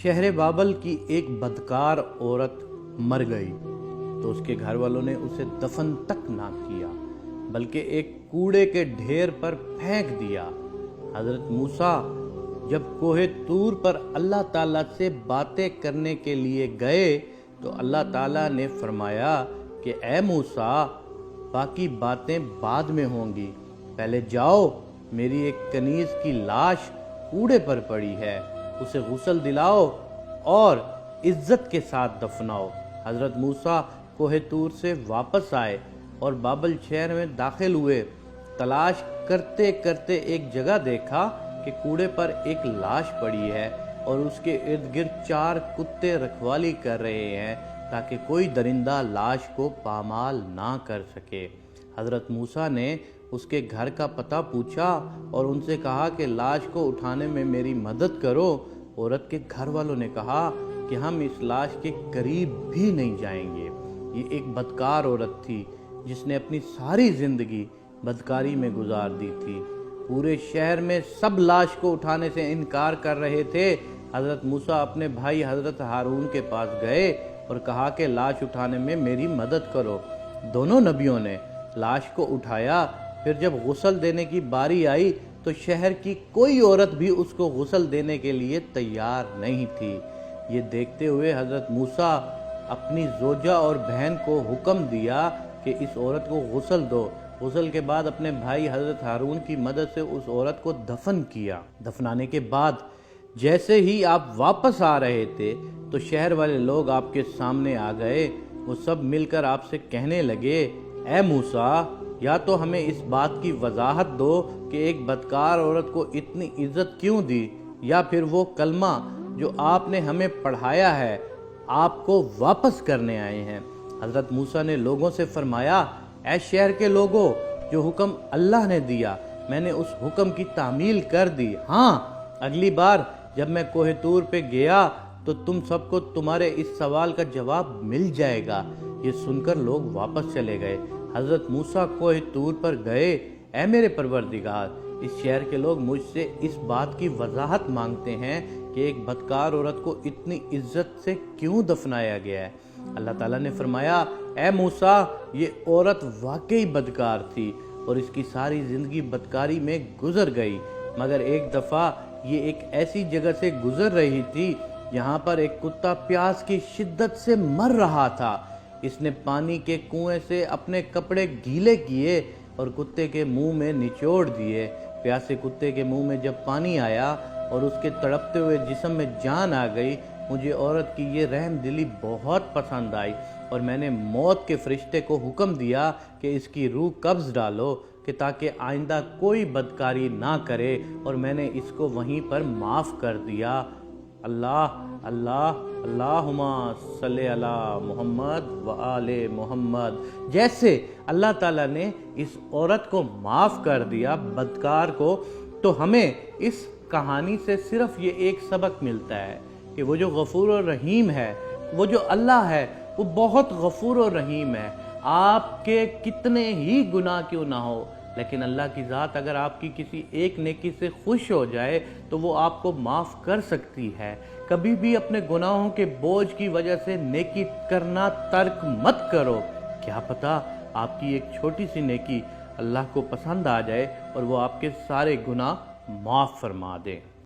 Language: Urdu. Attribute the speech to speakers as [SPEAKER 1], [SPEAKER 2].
[SPEAKER 1] شہر بابل کی ایک بدکار عورت مر گئی تو اس کے گھر والوں نے اسے دفن تک نہ کیا بلکہ ایک کوڑے کے ڈھیر پر پھینک دیا۔ حضرت موسیٰ جب کوہ طور پر اللہ تعالیٰ سے باتیں کرنے کے لیے گئے تو اللہ تعالیٰ نے فرمایا کہ اے موسیٰ، باقی باتیں بعد میں ہوں گی، پہلے جاؤ، میری ایک کنیز کی لاش کوڑے پر پڑی ہے، اسے غسل دلاؤ اور عزت کے ساتھ دفناؤ۔ حضرت موسیٰ کوہ طور سے واپس آئے اور بابل شہر میں داخل ہوئے۔ تلاش کرتے کرتے ایک جگہ دیکھا کہ کوڑے پر ایک لاش پڑی ہے اور اس کے ارد گرد 4 کتے رکھوالی کر رہے ہیں تاکہ کوئی درندہ لاش کو پامال نہ کر سکے۔ حضرت موسیٰ نے اس کے گھر کا پتہ پوچھا اور ان سے کہا کہ لاش کو اٹھانے میں میری مدد کرو۔ عورت کے گھر والوں نے کہا کہ ہم اس لاش کے قریب بھی نہیں جائیں گے۔ یہ ایک بدکار عورت تھی جس نے اپنی ساری زندگی بدکاری میں گزار دی تھی۔ پورے شہر میں سب لاش کو اٹھانے سے انکار کر رہے تھے۔ حضرت موسیٰ اپنے بھائی حضرت ہارون کے پاس گئے اور کہا کہ لاش اٹھانے میں میری مدد کرو۔ دونوں نبیوں نے لاش کو اٹھایا۔ پھر جب غسل دینے کی باری آئی تو شہر کی کوئی عورت بھی اس کو غسل دینے کے لیے تیار نہیں تھی۔ یہ دیکھتے ہوئے حضرت موسیٰ اپنی زوجہ اور بہن کو حکم دیا کہ اس عورت کو غسل دو۔ غسل کے بعد اپنے بھائی حضرت ہارون کی مدد سے اس عورت کو دفن کیا۔ دفنانے کے بعد جیسے ہی آپ واپس آ رہے تھے تو شہر والے لوگ آپ کے سامنے آ گئے۔ وہ سب مل کر آپ سے کہنے لگے، اے موسیٰ، یا تو ہمیں اس بات کی وضاحت دو کہ ایک بدکار عورت کو اتنی عزت کیوں دی، یا پھر وہ کلمہ جو آپ نے ہمیں پڑھایا ہے آپ کو واپس کرنے آئے ہیں۔ حضرت موسیٰ نے لوگوں سے فرمایا، اے شہر کے لوگوں، جو حکم اللہ نے دیا میں نے اس حکم کی تعمیل کر دی۔ ہاں، اگلی بار جب میں کوہ طور پہ گیا تو تم سب کو تمہارے اس سوال کا جواب مل جائے گا۔ یہ سن کر لوگ واپس چلے گئے۔ حضرت موسیٰ کوہ طور پر گئے، اے میرے پروردگار، اس شہر کے لوگ مجھ سے اس بات کی وضاحت مانگتے ہیں کہ ایک بدکار عورت کو اتنی عزت سے کیوں دفنایا گیا ہے۔ اللہ تعالیٰ نے فرمایا، اے موسیٰ، یہ عورت واقعی بدکار تھی اور اس کی ساری زندگی بدکاری میں گزر گئی، مگر ایک دفعہ یہ ایک ایسی جگہ سے گزر رہی تھی جہاں پر ایک کتا پیاس کی شدت سے مر رہا تھا۔ اس نے پانی کے کنویں سے اپنے کپڑے گیلے کیے اور کتے کے منہ میں نچوڑ دیے۔ پیاسے کتے کے منہ میں جب پانی آیا اور اس کے تڑپتے ہوئے جسم میں جان آ گئی، مجھے عورت کی یہ رحم دلی بہت پسند آئی اور میں نے موت کے فرشتے کو حکم دیا کہ اس کی روح قبض ڈالو کہ تاکہ آئندہ کوئی بدکاری نہ کرے، اور میں نے اس کو وہیں پر معاف کر دیا۔ اللہ اللہ اللہم صلی علی محمد و آل محمد۔ جیسے اللہ تعالیٰ نے اس عورت کو معاف کر دیا، بدکار کو، تو ہمیں اس کہانی سے صرف یہ ایک سبق ملتا ہے کہ وہ جو غفور و رحیم ہے، وہ جو اللہ ہے، وہ بہت غفور و رحیم ہے۔ آپ کے کتنے ہی گناہ کیوں نہ ہو، لیکن اللہ کی ذات اگر آپ کی کسی ایک نیکی سے خوش ہو جائے تو وہ آپ کو معاف کر سکتی ہے۔ کبھی بھی اپنے گناہوں کے بوجھ کی وجہ سے نیکی کرنا ترک مت کرو۔ کیا پتہ آپ کی ایک چھوٹی سی نیکی اللہ کو پسند آ جائے اور وہ آپ کے سارے گناہ معاف فرما دے۔